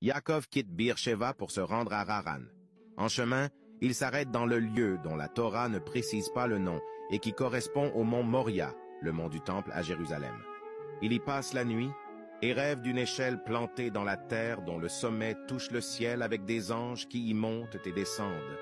Yaakov quitte Beer-Sheva pour se rendre à Haran. En chemin, il s'arrête dans le lieu dont la Torah ne précise pas le nom et qui correspond au mont Moria, le mont du Temple à Jérusalem. Il y passe la nuit et rêve d'une échelle plantée dans la terre dont le sommet touche le ciel avec des anges qui y montent et descendent.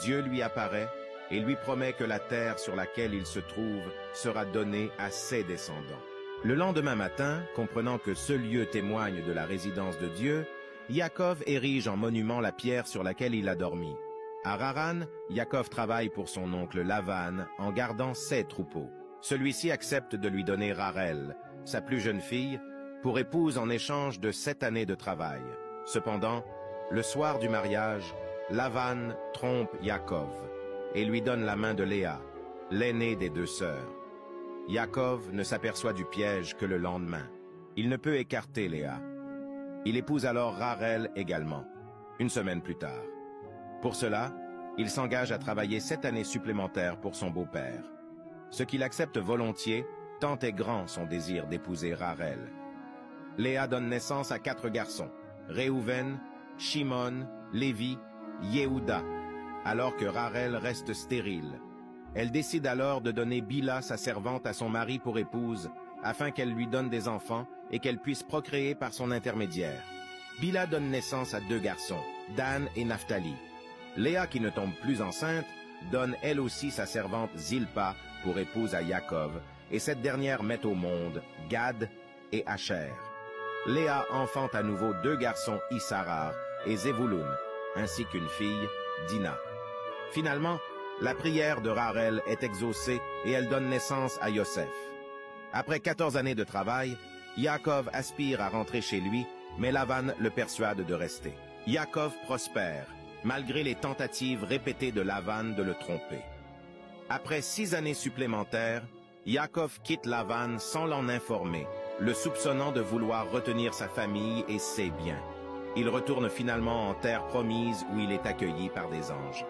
Dieu lui apparaît et lui promet que la terre sur laquelle il se trouve sera donnée à ses descendants. Le lendemain matin, comprenant que ce lieu témoigne de la résidence de Dieu, Yaakov érige en monument la pierre sur laquelle il a dormi. À Haran, Yaakov travaille pour son oncle Lavan en gardant ses troupeaux. Celui-ci accepte de lui donner Rachel, sa plus jeune fille, pour épouse en échange de 7 années de travail. Cependant, le soir du mariage, Lavan trompe Yaakov et lui donne la main de Léa, l'aînée des 2 sœurs. Yaakov ne s'aperçoit du piège que le lendemain. Il ne peut écarter Léa. Il épouse alors Rachel également, 1 semaine plus tard. Pour cela, il s'engage à travailler 7 années supplémentaires pour son beau-père. Ce qu'il accepte volontiers, tant est grand son désir d'épouser Rachel. Léa donne naissance à 4 garçons, Réhouven, Shimon, Lévi, Yehuda, alors que Rachel reste stérile. Elle décide alors de donner Bila, sa servante, à son mari pour épouse, afin qu'elle lui donne des enfants et qu'elle puisse procréer par son intermédiaire. Bila donne naissance à 2 garçons, Dan et Naphtali. Léa, qui ne tombe plus enceinte, donne elle aussi sa servante Zilpa pour épouse à Yaakov, et cette dernière met au monde Gad et Asher. Léa enfante à nouveau 2 garçons, Issachar et Zévouloun, ainsi qu'une fille, Dina. Finalement, la prière de Rachel est exaucée et elle donne naissance à Yosef. Après 14 années de travail, Yaakov aspire à rentrer chez lui, mais Lavan le persuade de rester. Yaakov prospère, malgré les tentatives répétées de Lavan de le tromper. Après 6 années supplémentaires, Yaakov quitte Lavan sans l'en informer, le soupçonnant de vouloir retenir sa famille et ses biens. Il retourne finalement en terre promise où il est accueilli par des anges.